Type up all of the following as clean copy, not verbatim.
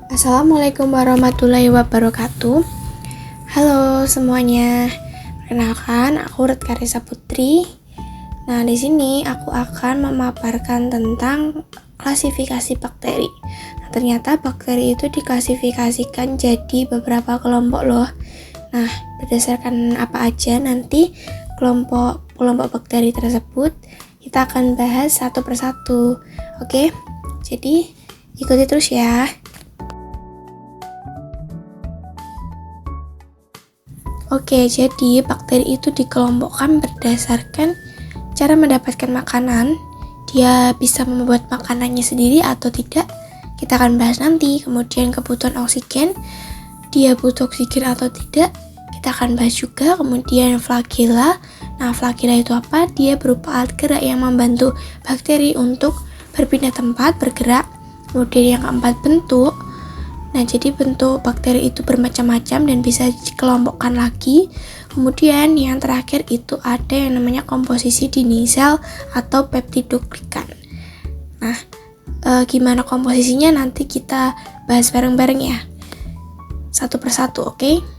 Assalamualaikum warahmatullahi wabarakatuh. Halo semuanya. Perkenalkan, aku Red Karisa Putri. Nah, di sini aku akan memaparkan tentang klasifikasi bakteri. Nah, ternyata bakteri itu diklasifikasikan jadi beberapa kelompok loh. Nah, berdasarkan apa aja nanti kelompok bakteri tersebut kita akan bahas satu persatu. Oke? Jadi, ikuti terus ya. Oke, jadi bakteri itu dikelompokkan berdasarkan cara mendapatkan makanan. Dia bisa membuat makanannya sendiri atau tidak, kita akan bahas nanti. Kemudian kebutuhan oksigen, dia butuh oksigen atau tidak, kita akan bahas juga. Kemudian flagela. Nah, flagela itu apa? Dia berupa alat gerak yang membantu bakteri untuk berpindah tempat, bergerak. Kemudian yang keempat, bentuk. Nah, jadi bentuk bakteri itu bermacam-macam dan bisa dikelompokkan lagi. Kemudian yang terakhir itu ada yang namanya komposisi dinding sel atau peptidoglikan. Nah, gimana komposisinya nanti kita bahas bareng-bareng ya. Satu persatu, oke?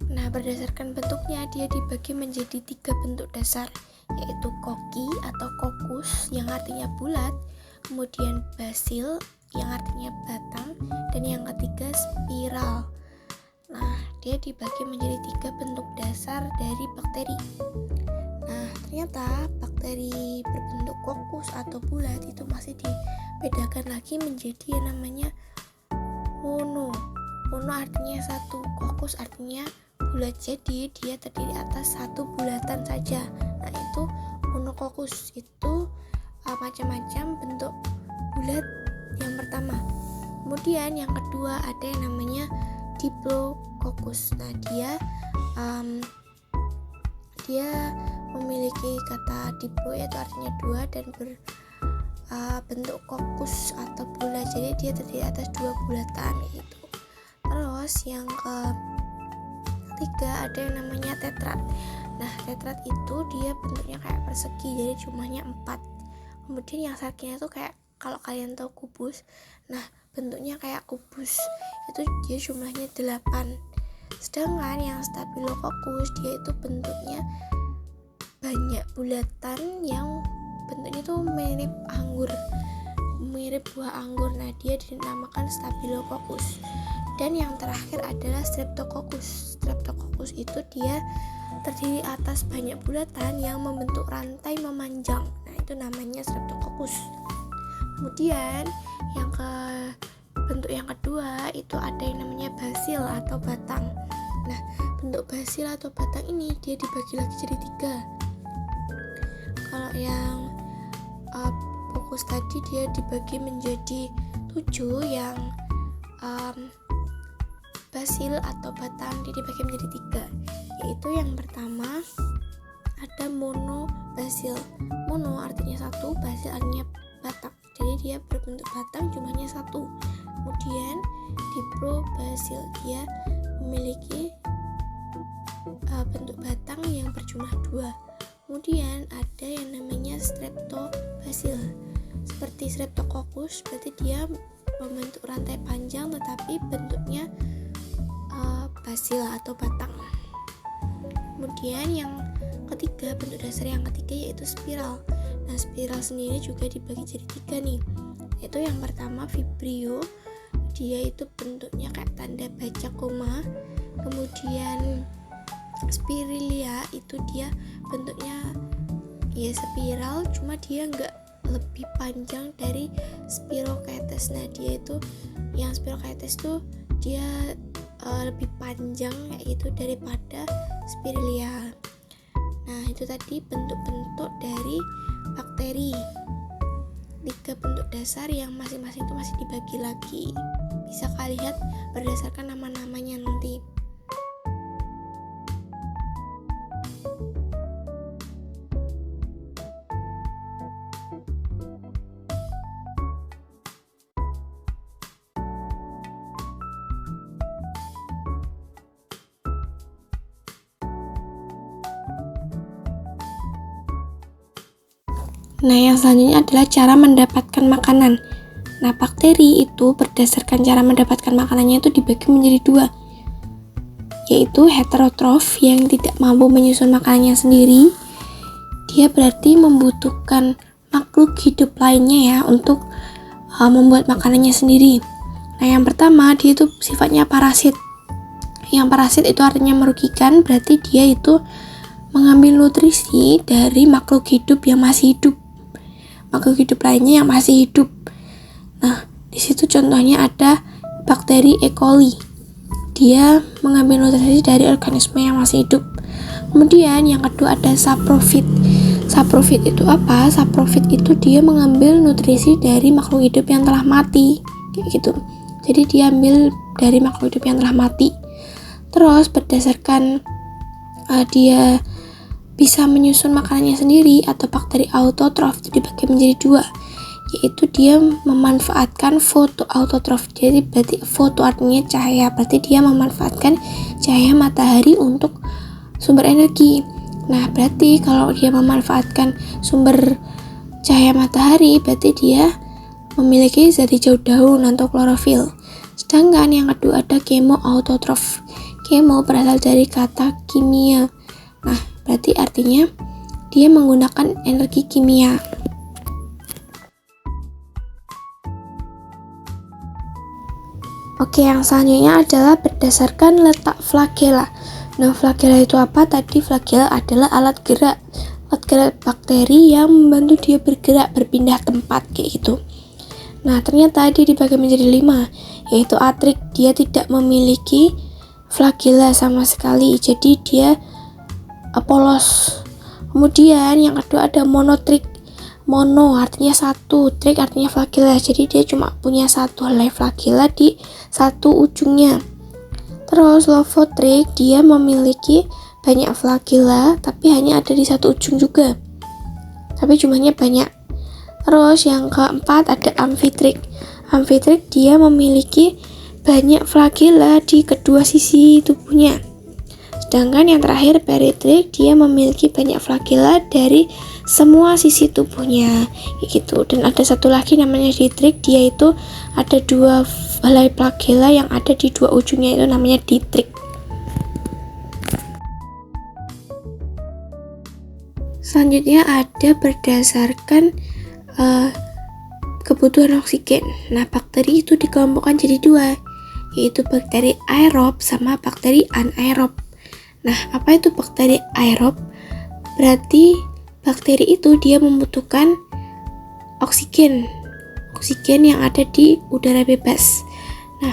Nah, berdasarkan bentuknya dia dibagi menjadi 3 bentuk dasar, yaitu koki atau kokus yang artinya bulat, kemudian basil yang artinya batang, dan yang ketiga spiral. Nah, dia dibagi menjadi 3 bentuk dasar dari bakteri. Nah, ternyata bakteri berbentuk kokus atau bulat itu masih dibedakan lagi menjadi yang namanya mono. Mono artinya satu, kokus artinya bulat, jadi dia terdiri atas satu bulatan saja. Nah, itu monokokus. Itu macam-macam bentuk bulat yang pertama. Kemudian yang kedua ada yang namanya diplococcus. Nah, dia memiliki kata diplo yaitu artinya dua dan bentuk kokus atau bulat, jadi dia terdiri atas 2 bulatan gitu. Terus yang ketiga ada yang namanya tetrat. Nah, tetrat itu dia bentuknya kayak persegi, jadi jumlahnya 4. Kemudian yang satunya itu kayak kalau kalian tahu kubus, nah bentuknya kayak kubus, itu dia jumlahnya 8. Sedangkan yang staphylococcus dia itu bentuknya banyak bulatan yang bentuknya tuh mirip buah anggur. Nah, dia dinamakan staphylococcus. Dan yang terakhir adalah streptococcus. Streptococcus itu dia terdiri atas banyak bulatan yang membentuk rantai memanjang. Nah, itu namanya streptococcus. Kemudian bentuk yang kedua itu ada yang namanya basil atau batang. Nah, bentuk basil atau batang ini dia dibagi lagi jadi 3. Kalau yang fokus tadi dia dibagi menjadi 7, yang basil atau batang dia dibagi menjadi 3, yaitu yang pertama ada monobasil. Mono artinya satu, basil artinya batang, jadi dia berbentuk batang jumlahnya 1. Kemudian diplobasil dia memiliki bentuk batang yang berjumlah 2. Kemudian ada yang namanya streptobasil. Seperti streptococcus, berarti dia membentuk rantai panjang tetapi bentuknya basil atau batang. Kemudian yang ketiga, bentuk dasar yang ketiga yaitu spiral. Nah, spiral sendiri juga dibagi jadi 3 nih, yaitu yang pertama vibrio, dia itu bentuknya kayak tanda baca koma. Kemudian spiralia itu dia bentuknya ya spiral, cuma dia nggak lebih panjang dari spirochaetes. Nah, dia itu yang spirochaetes tuh dia lebih panjang kayak gitu daripada spiralia. Nah, itu tadi bentuk-bentuk dari bakteri. 3 bentuk dasar yang masing-masing itu masih dibagi lagi. Bisa kalian lihat berdasarkan nama-namanya nanti. Nah, yang selanjutnya adalah cara mendapatkan makanan. Nah, bakteri itu berdasarkan cara mendapatkan makanannya itu dibagi menjadi dua, yaitu heterotrof yang tidak mampu menyusun makanannya sendiri. Dia berarti membutuhkan makhluk hidup lainnya ya untuk membuat makanannya sendiri. Nah, yang pertama dia itu sifatnya parasit. Yang parasit itu artinya merugikan, berarti dia itu mengambil nutrisi dari makhluk hidup yang masih hidup. Makhluk hidup lainnya yang masih hidup. Nah, di situ contohnya ada bakteri E. coli. Dia mengambil nutrisi dari organisme yang masih hidup. Kemudian yang kedua ada saprofit. Saprofit itu apa? Saprofit itu dia mengambil nutrisi dari makhluk hidup yang telah mati, kayak gitu. Jadi dia ambil dari makhluk hidup yang telah mati. Terus berdasarkan dia bisa menyusun makanannya sendiri atau bakteri autotrof itu dibagi menjadi dua, yaitu dia memanfaatkan fotoautotrof. Jadi berarti foto artinya cahaya, berarti dia memanfaatkan cahaya matahari untuk sumber energi. Nah, berarti kalau dia memanfaatkan sumber cahaya matahari, berarti dia memiliki zat hijau daun atau klorofil. Sedangkan yang kedua ada kemoautotrof. Kemo berasal dari kata kimia. Nah, berarti artinya dia menggunakan energi kimia. Oke, yang selanjutnya adalah berdasarkan letak flagela. Nah, flagela itu apa? Tadi flagela adalah alat gerak bakteri yang membantu dia bergerak, berpindah tempat, kayak gitu. Nah, ternyata dia dibagi menjadi 5, yaitu atrik. Dia tidak memiliki flagela sama sekali, jadi dia polos. Kemudian yang kedua ada monotrik. Mono artinya satu, trik artinya flagela, jadi dia cuma punya satu helai flagela di satu ujungnya. Terus lovotrik, dia memiliki banyak flagela tapi hanya ada di satu ujung juga, tapi jumlahnya banyak. Terus yang keempat ada amfitrik. Amfitrik dia memiliki banyak flagela di kedua sisi tubuhnya. Sedangkan yang terakhir peritrik, dia memiliki banyak flagela dari semua sisi tubuhnya, gitu. Dan ada satu lagi namanya ditrik, dia itu ada 2 helai flagela yang ada di 2 ujungnya, itu namanya ditrik. Selanjutnya ada berdasarkan kebutuhan oksigen. Nah, bakteri itu dikelompokkan jadi 2, yaitu bakteri aerob sama bakteri anaerob. Nah, apa itu bakteri aerob? Berarti bakteri itu dia membutuhkan oksigen yang ada di udara bebas. Nah,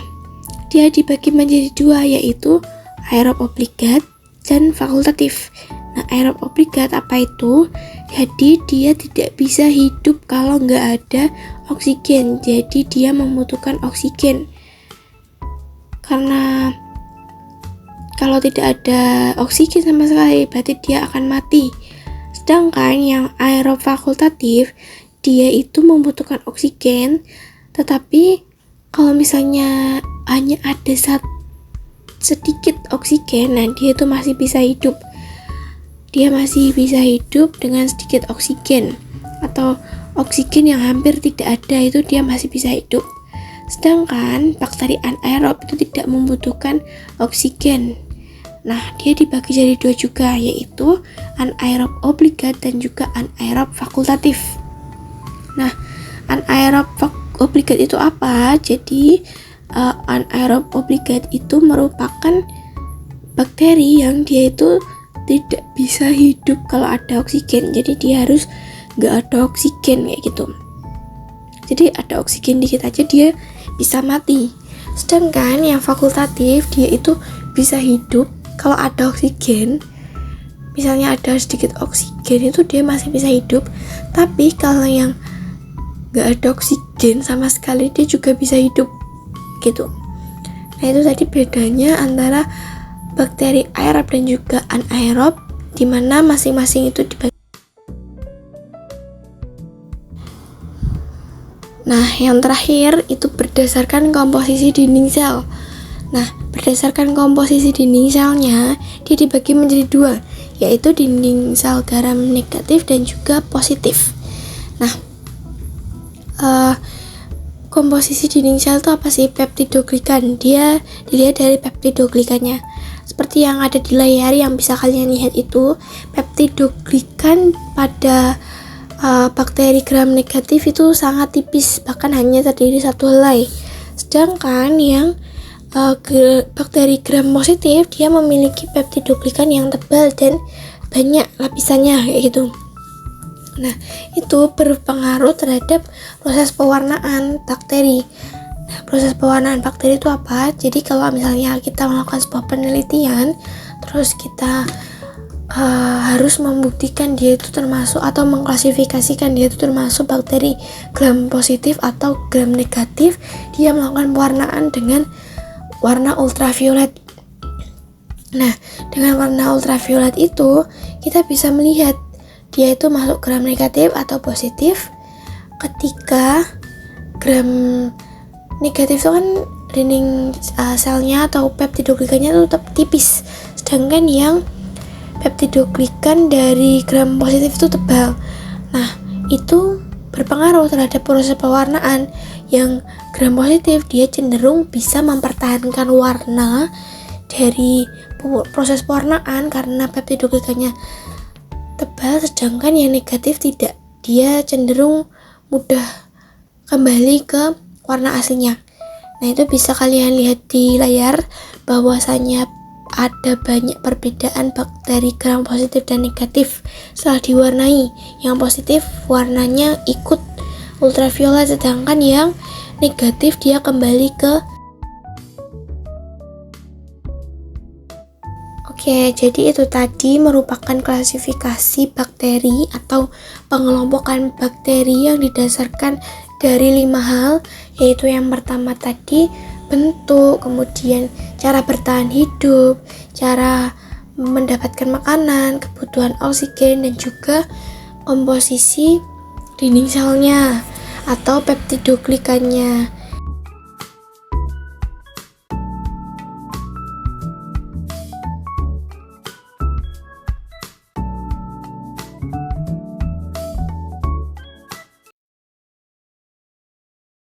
dia dibagi menjadi 2, yaitu aerob obligat dan fakultatif. Nah, aerob obligat apa itu? Jadi dia tidak bisa hidup kalau nggak ada oksigen. Jadi dia membutuhkan oksigen. Karena kalau tidak ada oksigen sama sekali, berarti dia akan mati. Sedangkan yang aerob fakultatif, dia itu membutuhkan oksigen, tetapi kalau misalnya hanya ada sedikit oksigen, nah dia itu masih bisa hidup. Dia masih bisa hidup dengan sedikit oksigen, atau oksigen yang hampir tidak ada, itu dia masih bisa hidup. Sedangkan bakteri anaerob itu tidak membutuhkan oksigen. Nah, dia dibagi jadi 2 juga, yaitu anaerob obligat dan juga anaerob fakultatif. Nah, anaerob obligat itu apa? Jadi, anaerob obligat itu merupakan bakteri yang dia itu tidak bisa hidup kalau ada oksigen. Jadi, dia harus nggak ada oksigen, kayak gitu. Jadi, ada oksigen dikit aja dia bisa mati. Sedangkan yang fakultatif, dia itu bisa hidup kalau ada oksigen. Misalnya ada sedikit oksigen, itu dia masih bisa hidup. Tapi kalau yang nggak ada oksigen sama sekali, dia juga bisa hidup, gitu. Nah, Nah, itu tadi bedanya antara bakteri aerob dan juga anaerob, di mana masing-masing itu dibagi. Nah, yang terakhir itu berdasarkan komposisi dinding sel. Nah, berdasarkan komposisi dinding selnya, dia dibagi menjadi dua, yaitu dinding sel garam negatif dan juga positif. Nah, komposisi dinding sel itu apa sih? Peptidoglikan. Dia dilihat dari peptidoglikannya. Seperti yang ada di layar yang bisa kalian lihat itu, peptidoglikan pada bakteri gram negatif itu sangat tipis, bahkan hanya terdiri satu helai. Sedangkan yang bakteri gram positif dia memiliki peptidoglikan yang tebal dan banyak lapisannya kayak gitu. Nah, itu berpengaruh terhadap proses pewarnaan bakteri. Nah, proses pewarnaan bakteri itu apa? Jadi kalau misalnya kita melakukan sebuah penelitian, terus kita harus membuktikan dia itu termasuk atau mengklasifikasikan dia itu termasuk bakteri gram positif atau gram negatif, dia melakukan pewarnaan dengan warna ultraviolet. Nah, dengan warna ultraviolet itu kita bisa melihat dia itu masuk gram negatif atau positif. Ketika gram negatif itu kan dinding selnya atau peptidoglikannya itu tetap tipis, sedangkan yang peptidoglikan dari gram positif itu tebal. Nah, itu berpengaruh terhadap proses pewarnaan. Yang gram positif dia cenderung bisa mempertahankan warna dari proses pewarnaan karena peptidoglikannya tebal, sedangkan yang negatif tidak. Dia cenderung mudah kembali ke warna aslinya. Nah, itu bisa kalian lihat di layar bahwasanya ada banyak perbedaan bakteri gram positif dan negatif setelah diwarnai. Yang positif warnanya ikut ultraviolet, sedangkan yang negatif dia kembali ke. Oke, jadi itu tadi merupakan klasifikasi bakteri atau pengelompokan bakteri yang didasarkan dari 5 hal, yaitu yang pertama tadi bentuk, kemudian cara bertahan hidup, cara mendapatkan makanan, kebutuhan oksigen, dan juga komposisi dinding selnya atau peptidoglikannya.